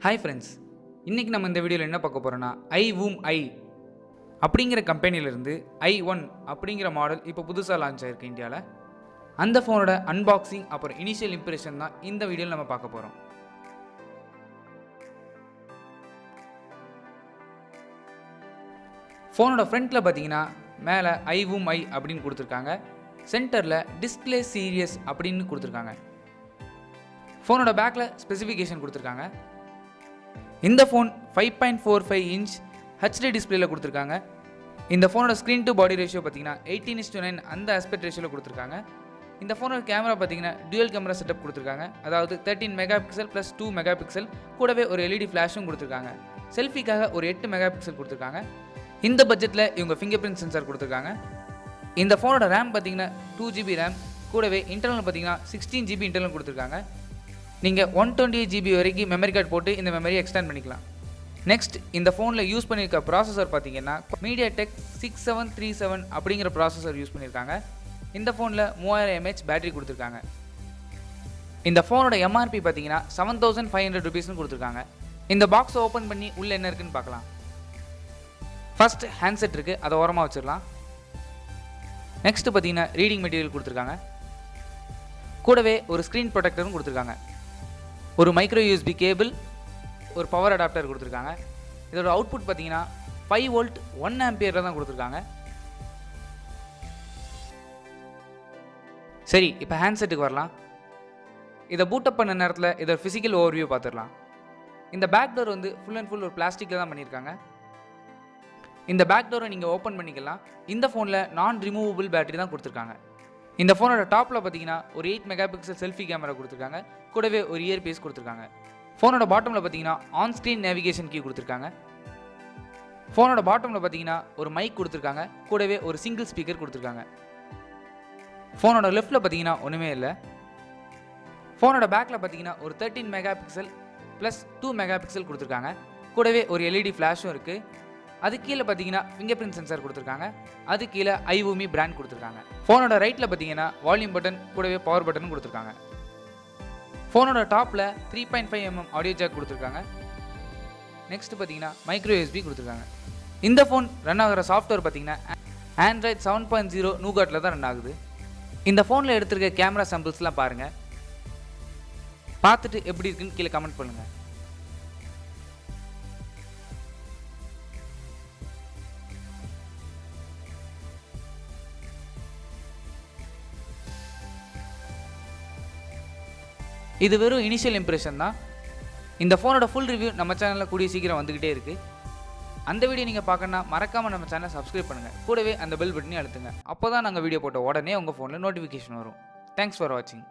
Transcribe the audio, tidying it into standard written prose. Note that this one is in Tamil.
Hi friends, இன்னைக்கு நம்ம இந்த வீடியோவில் என்ன பார்க்க போறோம்னா iVOOMi அப்படிங்கிற கம்பெனியிலிருந்து i1 அப்படிங்கிற மாடல் இப்போ புதுசாக லான்ச் ஆயிருக்கு இந்தியாவில். அந்த ஃபோனோட அன்பாக்சிங் அப்புறம் இனிஷியல் இம்ப்ரெஷன் தான் இந்த வீடியோவில் நம்ம பார்க்க போகிறோம். ஃபோனோட ஃப்ரண்ட்டில் பார்த்தீங்கன்னா மேலே iVOOMi அப்படின்னு கொடுத்துருக்காங்க. சென்டரில் டிஸ்பிளே சீரியஸ் அப்படின்னு கொடுத்துருக்காங்க. ஃபோனோட பேக்கில் ஸ்பெசிஃபிகேஷன் கொடுத்துருக்காங்க. இந்த ஃபோன் 5.45 இன்ச் HD டிஸ்பிளேல கொடுத்துருக்காங்க. இந்த ஃபோனோட ஸ்க்ரீன் டு பாடி ரேஷியோ பார்த்தீங்கன்னா 18:9 அந்த ஆஸ்பெக்ட் ரேஷியோவில் கொடுத்துருக்காங்க. இந்த ஃபோனோட கேமரா பார்த்தீங்கன்னா டுவல் கேமரா செட்டப் கொடுத்துருக்காங்க. அதாவது 13 mega pixel plus 2 mega pixel கூடவே ஒரு LED ஃப்ளாஷும் கொடுத்துருக்காங்க. செல்ஃபிக்காக ஒரு 8 மெகா பிக்சல் கொடுத்துருக்காங்க. இந்த பட்ஜெட்டில் இவங்க ஃபிங்கர் பிரிண்ட் சென்சார் கொடுத்துருக்காங்க. இந்த ஃபோனோட ரேம் பார்த்தீங்கன்னா 2GB ரேம் கூடவே இன்டர்னல் பார்த்தீங்கன்னா 16GB இன்டர்னல் கொடுத்துருக்காங்க. நீங்கள் 128 GB வரைக்கும் மெமரி கார்டு போட்டு இந்த மெமரியை எக்ஸ்டெண்ட் பண்ணிக்கலாம். நெக்ஸ்ட் இந்த ஃபோனில் யூஸ் பண்ணியிருக்க ப்ராசஸர் பார்த்தீங்கன்னா MediaTek 6737 அப்படிங்கிற ப்ராசஸர் யூஸ் பண்ணியிருக்காங்க. இந்த ஃபோனில் 3000 mAh பேட்டரி கொடுத்துருக்காங்க. இந்த ஃபோனோட MRP பார்த்தீங்கன்னா 7500 rupeesனு கொடுத்துருக்காங்க. இந்த பாக்ஸை ஓப்பன் பண்ணி உள்ளே என்ன இருக்குன்னு பார்க்கலாம். ஃபர்ஸ்ட் ஹேண்ட்செட் இருக்குது, அதை ஓரமாக வச்சிடலாம். நெக்ஸ்ட் பார்த்தீங்கன்னா ரீடிங் மெட்டீரியல் கொடுத்துருக்காங்க. கூடவே ஒரு ஸ்க்ரீன் ப்ரொடெக்டரும் கொடுத்துருக்காங்க. ஒரு மைக்ரோ USB கேபிள், ஒரு பவர் அடாப்டர் கொடுத்துருக்காங்க. இதோட அவுட்புட் பார்த்தீங்கன்னா 5 வோல்ட் 1 ஆம்பியரில் தான் கொடுத்துருக்காங்க. சரி, இப்போ ஹேண்ட்செட்டுக்கு வரலாம். இதை பூட்டப் பண்ண நேரத்தில் இதோட ஃபிசிக்கல் ஓவர்வியூ பார்த்துடலாம். இந்த பேக் டோர் வந்து ஃபுல் அண்ட் ஃபுல் ஒரு பிளாஸ்டிக்கில் தான் பண்ணியிருக்காங்க. இந்த பேக் டோரை நீங்கள் ஓப்பன் பண்ணிக்கலாம். இந்த ஃபோனில் நான் ரிமூவபிள் பேட்டரி தான் கொடுத்துருக்காங்க. இந்த ஃபோனோட டாப்பில் பார்த்தீங்கன்னா ஒரு 8 மெகா பிக்சல் செல்ஃபி கேமரா கொடுத்துருக்காங்க. கூடவே ஒரு இயர்பீஸ் கொடுத்துருக்காங்க. ஃபோனோட பாட்டமில் பார்த்தீங்கன்னா ஆன் ஸ்க்ரீன் நேவிகேஷன் கீ கொடுத்துருக்காங்க. ஃபோனோட பாட்டமில் பார்த்தீங்கன்னா ஒரு மைக் கொடுத்துருக்காங்க. கூடவே ஒரு சிங்கிள் ஸ்பீக்கர் கொடுத்துருக்காங்க. ஃபோனோட லெஃப்ட்டில் பார்த்தீங்கன்னா ஒன்றுமே இல்லை. ஃபோனோட பேக்கில் பார்த்தீங்கன்னா ஒரு 13 mega pixel plus 2 mega pixel கொடுத்துருக்காங்க. கூடவே ஒரு LED ஃப்ளாஷும் இருக்குது. அது கீழே பார்த்தீங்கன்னா ஃபிங்கர் பிரிண்ட் சென்சார் கொடுத்துருக்காங்க. அது கீழே iVOOMi பிராண்ட் கொடுத்துருக்காங்க. ஃபோனோட ரைட்டில் பார்த்தீங்கன்னா வால்யூம் பட்டன் கூடவே பவர் பட்டனும் கொடுத்துருக்காங்க. ஃபோனோட டாப்பில் 3.5mm ஆடியோ ஜாக் கொடுத்துருக்காங்க. நெக்ஸ்ட் பார்த்தீங்கன்னா மைக்ரோ USB கொடுத்துருக்காங்க. இந்த ஃபோன் ரன் ஆகிற சாஃப்ட்வேர் பார்த்தீங்கன்னா Android 7.0 நூகாட்டில் தான் ரன் ஆகுது. இந்த ஃபோனில் எடுத்திருக்க கேமரா சாம்பிள்ஸ்லாம் பாருங்கள். பார்த்துட்டு எப்படி இருக்குன்னு கீழே கமெண்ட் பண்ணுங்கள். இது வெறும் இனிஷியல் இம்ப்ரெஷன் தான். இந்த ஃபோனோட ஃபுல் ரிவ்யூ நம்ம சேனலில் கூடிய சீக்கிரம் வந்துக்கிட்டே இருக்குது. அந்த வீடியோ நீங்கள் பார்க்கணுன்னா மறக்காமல் நம்ம சேனலை சப்ஸ்கிரைப் பண்ணுங்கள். கூடவே அந்த பெல் பட்டனையும் அழுத்துங்க. அப்போ தான் நாங்கள் வீடியோ போட்ட உடனே உங்கள் ஃபோனில் நோட்டிஃபிகேஷன் வரும். தேங்க்ஸ் ஃபார் வாட்சிங்.